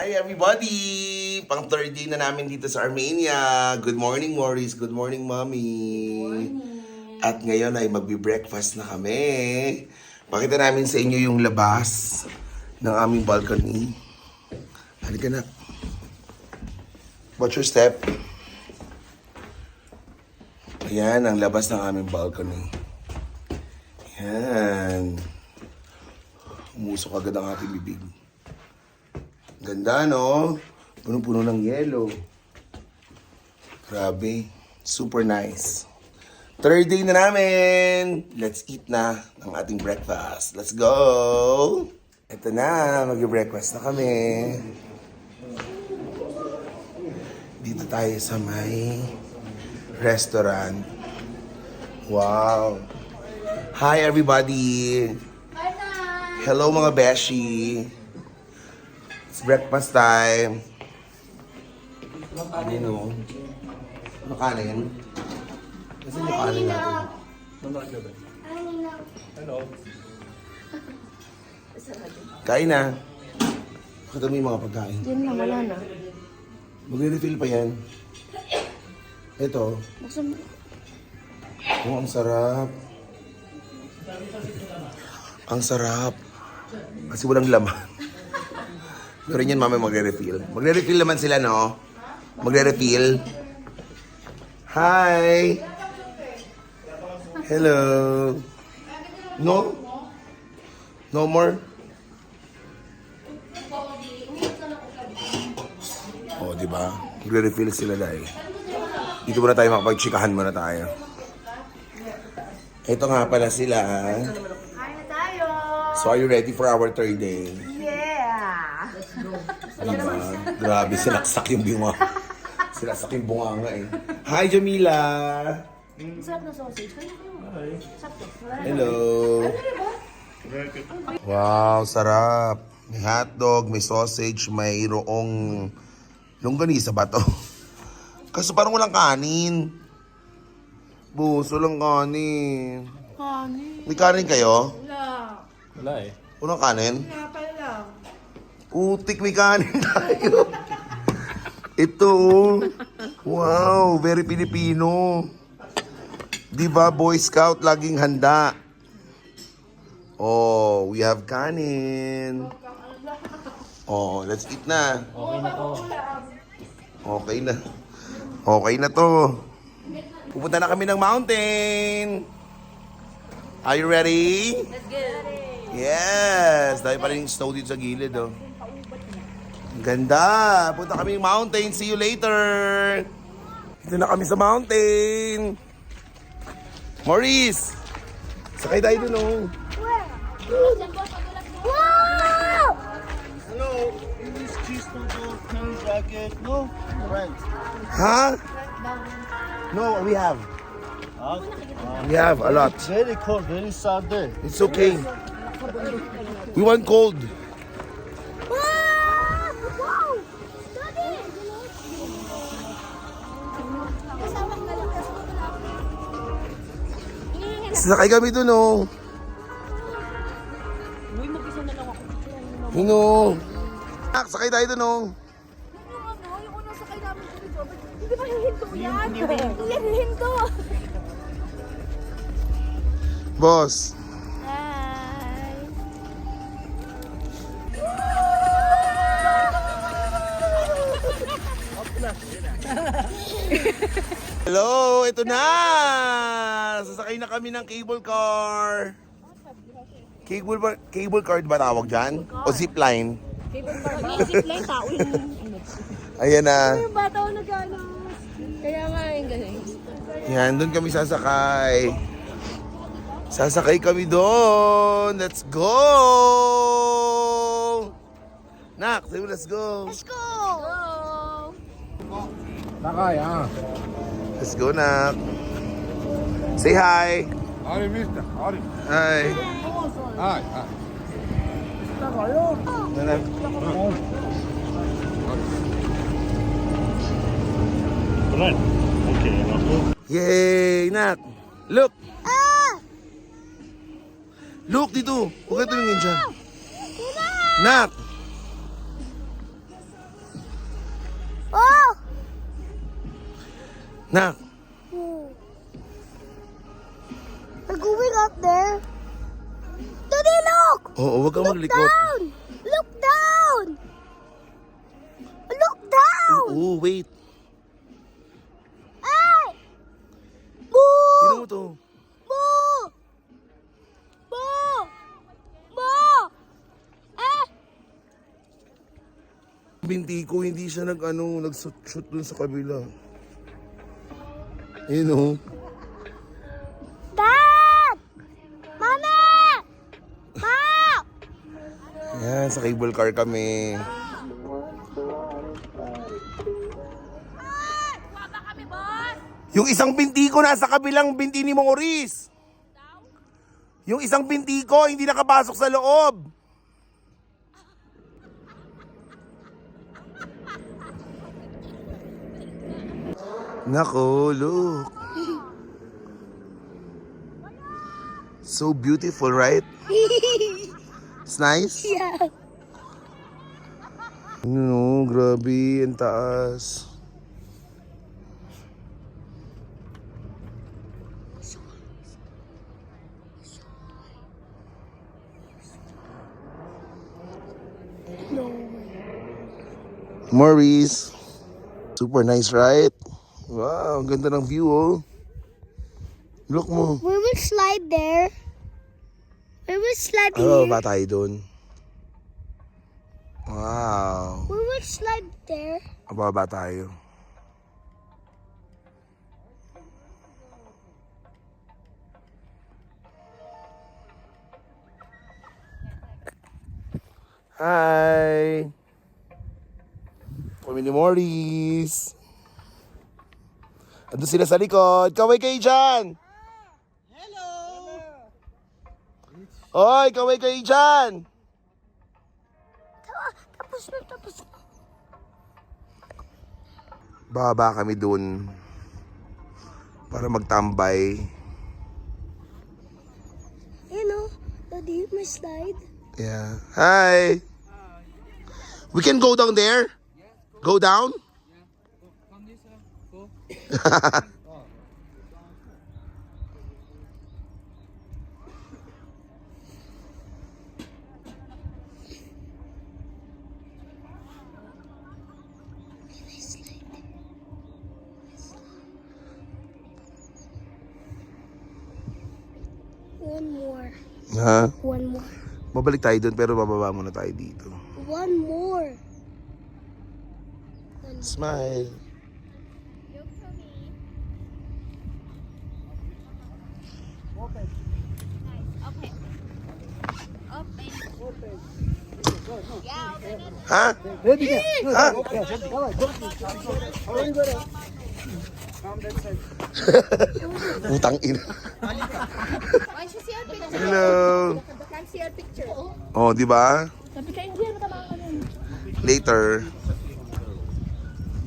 Hi everybody! Pang third day na namin dito sa Armenia. Good morning, Maurice. Good morning, Mommy. At ngayon ay magbe-breakfast na kami. Pakita namin sa inyo yung labas ng aming balcony. Halika na. Watch your step. Ayan ang labas ng aming balcony. Ayan. Umusok agad ang ating bibig. Ganda, no? Puno-puno ng yelo. Grabe. Super nice. Third day na namin. Let's eat na ng ating breakfast. Let's go! Ito na. Mag-breakfast na kami. Dito tayo sa may restaurant. Wow. Hi, everybody. Hello, mga beshi. It's breakfast time. Ano? Ano kanin? Kasi yung kanin natin. Hello. Kain na. Bakit mo yung mga pagkain? Yan lang, wala na. Magre-refill pa yan. Ito. Buksan mo. Oh, ang sarap. Ang sarap. Kasi walang laman. Pero yan mamaya magre-refill. Magre-refill naman sila, no? Magre-refill. Hi! Hello! No? No more? Oh, di ba? Magre-refill sila dahil. Dito muna tayo makapag-chikahan muna tayo. Ito nga pala sila. Kaya tayo! So, are you ready for our third day? Yeah! Diba? Grabe, sinaksak yung bunga. Sinaksak yung bunga nga eh. Hi, Jamila! Sarap na sausage. Sakto. Hello! Wow, sarap. May hotdog, may sausage, may roong longganisa ba to? Kaso parang walang kanin. Buso lang kanin. Kanin. May kanin kayo? Wala. Wala eh. Walang kanin? Napal lang. Utik, may kanin tayo. Ito, oh. Wow, very Filipino. Di ba, Boy Scout, laging handa. Oh, we have kanin. Oh, let's eat na. Okay na to. Okay na. Okay na to. Pupunta na kami ng mountain. Are you ready? Let's go. Yes! Dahil pa rin yung snow dito sa gilid, oh. Ang ganda! Punta kami ng mountain. See you later! Dito na kami sa mountain. Maurice! Sakay tayo dun, oh. Wow! Hello. English cheese noodle, curry jacket. No? Rent. Ha? No, we have. Ah, We have a lot. it's very cold, very sad day. It's okay. We want cold. Wow! Daddy! Sakay kami dun, oh. Uy, mag-isa na lang ako. Yun, oh. Sakay tayo dun, oh. Yung unang sakay namin dito, hindi ba hihinto yan? Yan hihinto. Boss. Hi! Hello, ito na! Sasakay na kami ng cable car. Cable car ba tawag dyan? O zipline? Zipline, tao yung... Ayan na. Yung bata ko nag-ano. Kaya nga yung galing. Yan, doon kami sasakay. Sasakay kami doon. Let's go! Nak, sabi mo, let's go. Let's go! Nakay, ah. Let's go, Nak. Say hi. Ari, mister. Ari. Hi. Hi. Hi. Nak. Right. Okay. Yay, Nak. Look. Look dito. Huwag ka tumingin dyan. Nak. Nak, We're going out there. Daddy, look! oo, wag kang maglikot. Down! Look down! Look down! Oo, wait. Ay! Boo! Tignan mo to. Boo! Boo! Boo! Eh! Binti ko, hindi siya nag-shoot dun sa kabila. Ayun o. Dad! Mama! Ma! Yan, sa cable car kami. Waba kami, boss! Yung isang binti ko nasa kabilang binti ni Maurice. Yung isang binti ko hindi nakapasok sa loob. Nako, look. So beautiful, right? It's nice? Yeah. No, grabe, ang taas. Maurice. Super nice, right? Wow, ang ganda ng view, oh. Look mo. We will slide there. We will slide Oh, here. ba tayo dun? Wow. We will slide there. Ababa tayo. Hi! Kami ni Maurice. Ando sila sa likod. Kaway kayo dyan! Hello! Oy, kaway kayo dyan! Tapos na, tapos na. Bababa kami dun para magtambay. You know, Daddy, my slide. Yeah. Hi! We can go down there? Go down? One more. Ha? One more. Mabalik tayo dun pero bababa muna tayo dito. One more. Smile. Ha? Ha? Utang ina. Why should see our picture? Hello. Can see our picture. Oh, di ba? Sabi ka, hindi na matama ka nun. Later.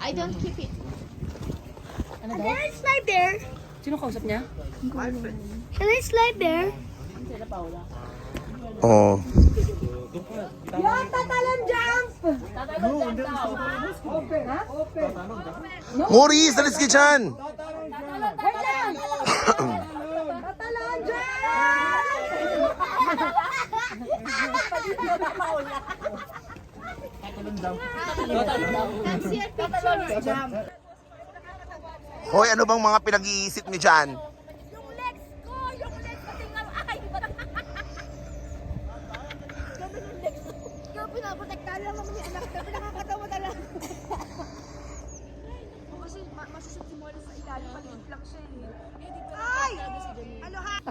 I don't keep it. Can I slide there? Sino kausap niya? Can I slide there? Oh. Yan, tatalon jump! Maurice, alis ka dyan. Wait lang! Tatalon jump! Hoy, ano bang mga pinag-iisip niyo dyan? Yung legs ko! Yung legs ko! Tingnan mo! Ay! Gabi yung legs ko. Yung pinaprotektahan lang naman yung anak ko. Nakakatawa talaga. Kasi masusot si Molly sa ilalim. Maliit lang siya eh. Ay! Ano ha?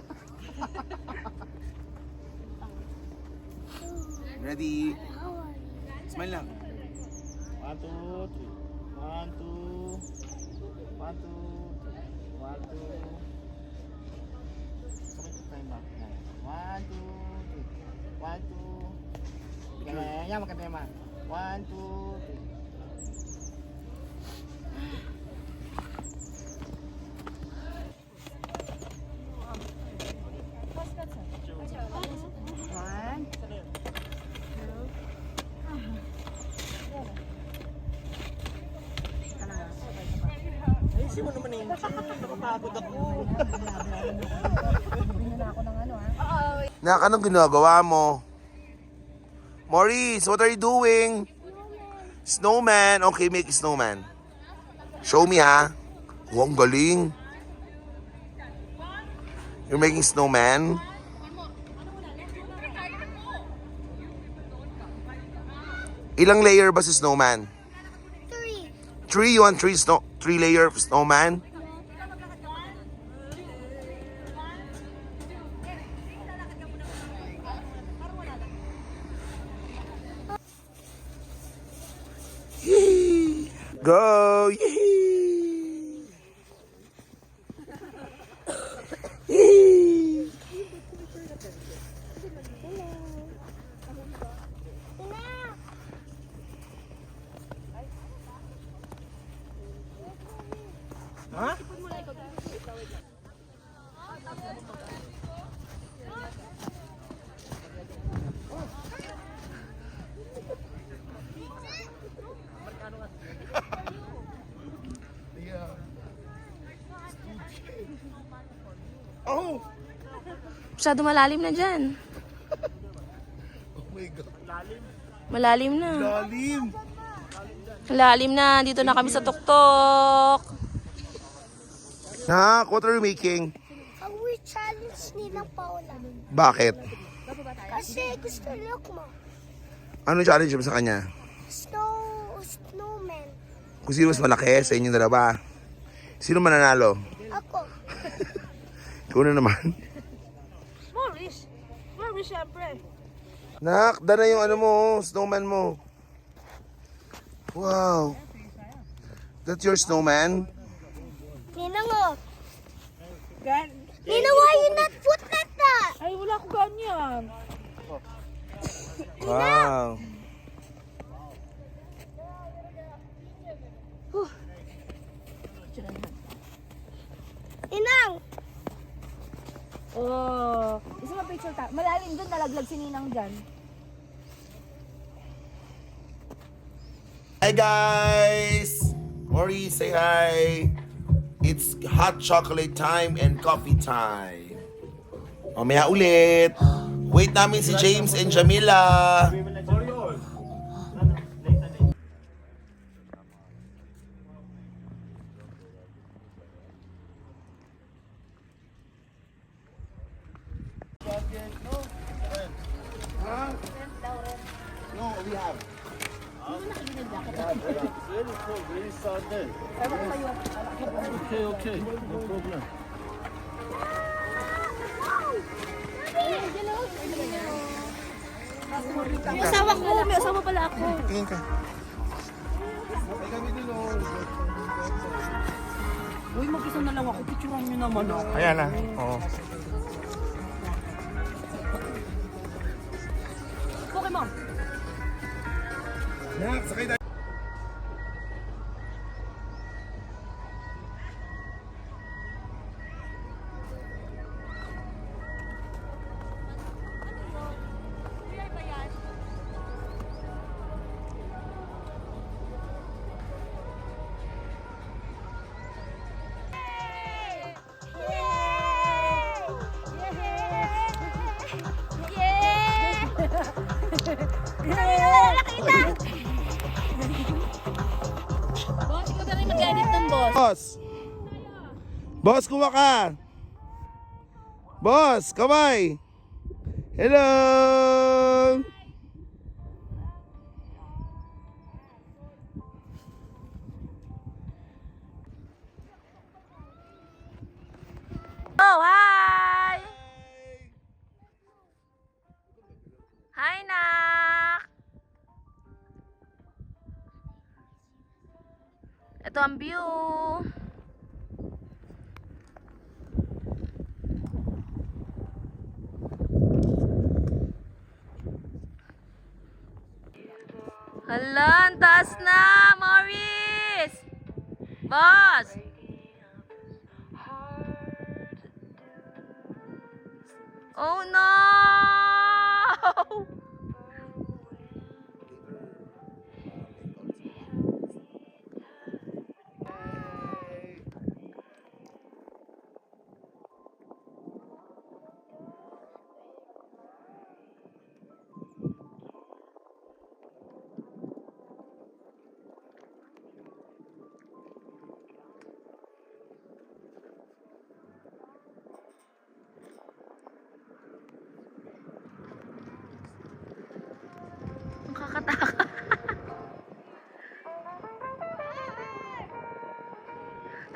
Ready? Smile lang. 1, 2, 3. 1, 2. 1, 2. 1, 2. Sabay time back. 1, 2, 3. 1, 2. Yan, magkatema. 1, 2, 3. Ayusin mo naman yung chin. Nakapagod ako. Nak, anong ginagawa mo? Maurice, what are you doing? Snowman. Okay, make snowman. Show me, ha? Oh, ang galing. You're making snowman? Ilang layer ba si snowman? 3. 3? You want 3 layer snowman? Yee! Go! Yee! Yee! Ha? Oh! Masyado malalim na dyan. Oh my God. Malalim na. Lalim! Malalim na. Dito na kami sa tuktok. Nak, what are you making? Ang weird challenge nilang Paula. Bakit? Kasi gusto look mo. Ano challenge mo sa kanya? Snowman. Kung sino mas malaki sa inyong dalawa? Sino mananalo? Ako. Ikaw na naman. Maurice, syempre. Nak, dala yung ano mo, snowman mo. Wow. That's your snowman? Ninang oh. Nina, why you not put like that? Ay, wala ko ganyan. Wow. Ninang. Oh, isa mo picture ta. Malalim doon, nalaglag si Ninang dyan. Hi guys! Maurice, say hi! It's hot chocolate time and coffee time. Mamaya ulit. Wait namin si James and Jamila. No, we have. Okay. No problem. May asawa ko, may asawa pala ako. Tingin ka. Uy, mag-isa na lang ako. Picturean nyo naman ako. Ayan na. Oo. Pokemon. Nak, sakay tayo. Boss, ikaw na rin mag-edit ng boss. Boss! Boss, kuha ka! Boss, kamay! Hello! Oh, hi! Hi, Nak! Ito ang view. Hala, ang taas na, Maurice! Boss! Oh no!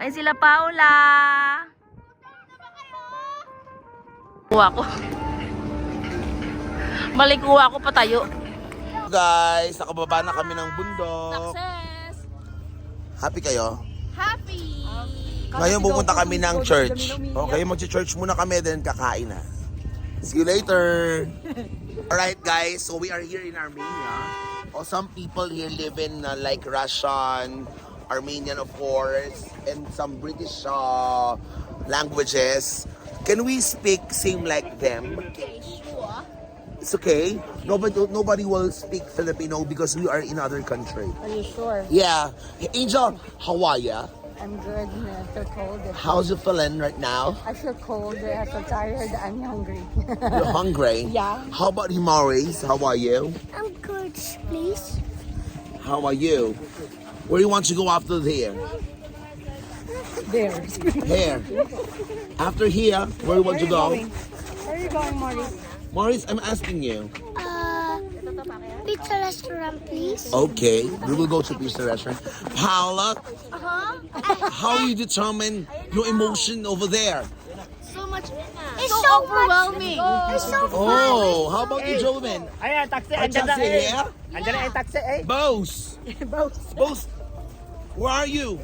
Ay sila Paula. Kuha ko. Malikuha ko patayo. Guys, nakababa na kami ng bundok. Success! Happy kayo? Happy! Ngayon pupunta kami ng church. Okay, mag-church muna kami, then kakain na. See you later! Alright guys, so we are here in Armenia. Oh, some people here live in like Russian, Armenian of course, and some British languages. Can we speak same like them? Okay, sure. It's okay. Nobody will speak Filipino because we are in other country. Are you sure? Yeah. Angel, how are ya? I'm good. I feel cold. How's you feeling right now? I feel cold. I feel tired. I'm hungry. You're hungry? Yeah. How about you, Maurice? How are you? I'm good, please. How are you? Where do you want to go after here? There. Here. After here, where do you want to go? Where are you going, Maurice? Maurice, I'm asking you. Pizza restaurant, please. Okay, we will go to pizza restaurant. Paula, Uh-huh. how you determine your emotion over there? So much. It's so overwhelming. It's so Oh, how about you, Joven? Ayan, taxi. Are Andyan na taxi eh. here? Andyan na yung taxi eh. Bose. Bose, where are you?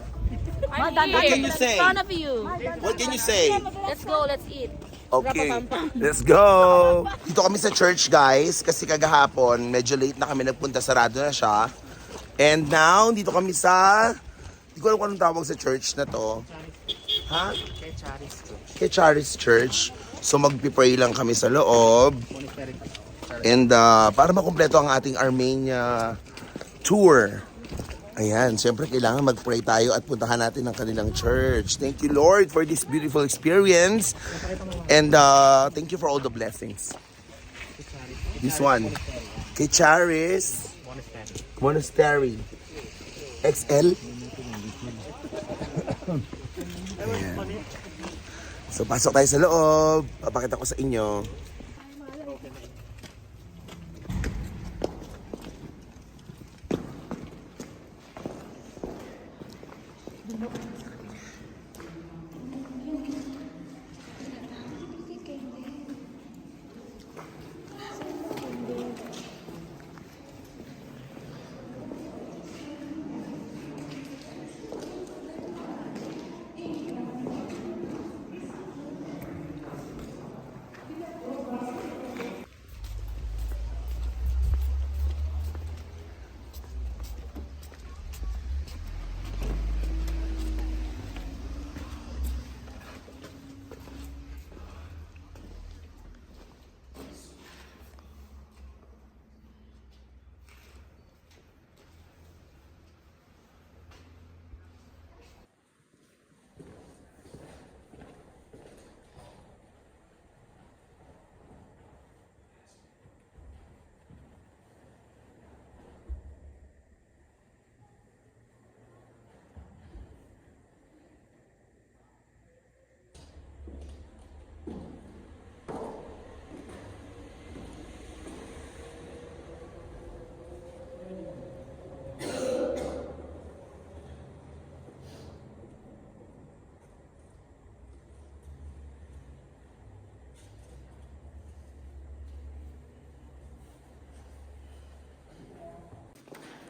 I'm What can you say? In front of you. What can you say? Let's go, let's eat. Okay, let's go! Dito kami sa church, guys, kasi kagahapon, medyo late na kami nagpunta, sarado na siya. And now, dito kami sa, hindi ko alam kung anong tawag sa church na to. Ha? Kay Charis Church. So magpipray lang kami sa loob. And para makumpleto ang ating Armenia tour. Ayan, siyempre kailangan mag-pray tayo at puntahan natin ang kanilang church. Thank you, Lord, for this beautiful experience. And thank you for all the blessings. This one, kay Charis Monastery. XL. Ayan. So pasok tayo sa loob. Papakita ko sa inyo.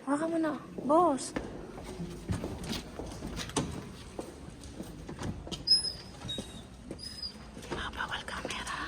Waka mo na. Boss. Bawal camera.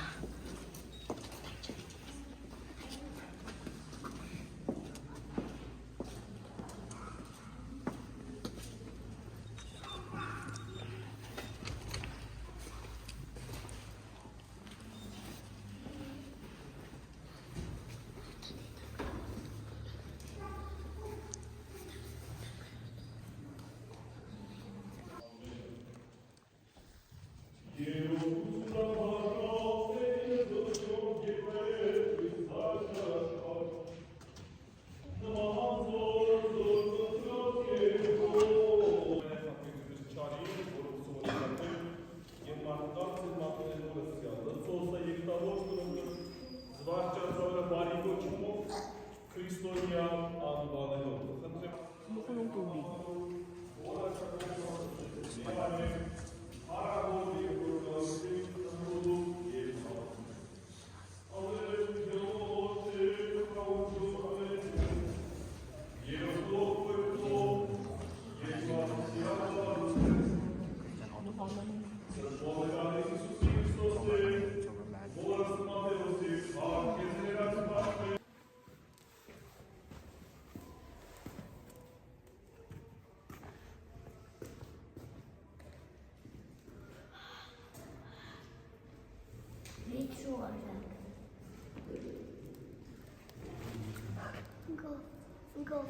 Go.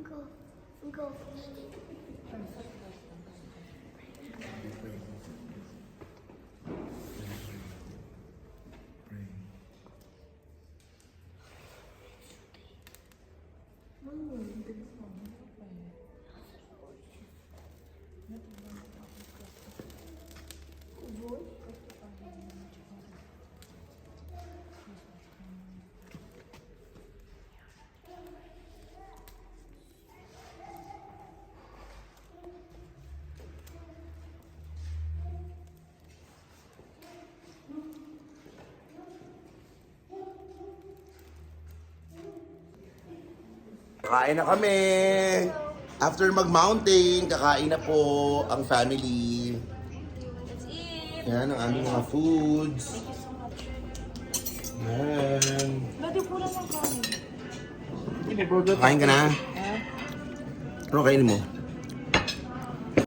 Go. Go. Kakain na kami. After mag-mountain, kakain na po ang family. Yan ang aming mga foods. Yan. Kain ka na? Ano kainin mo?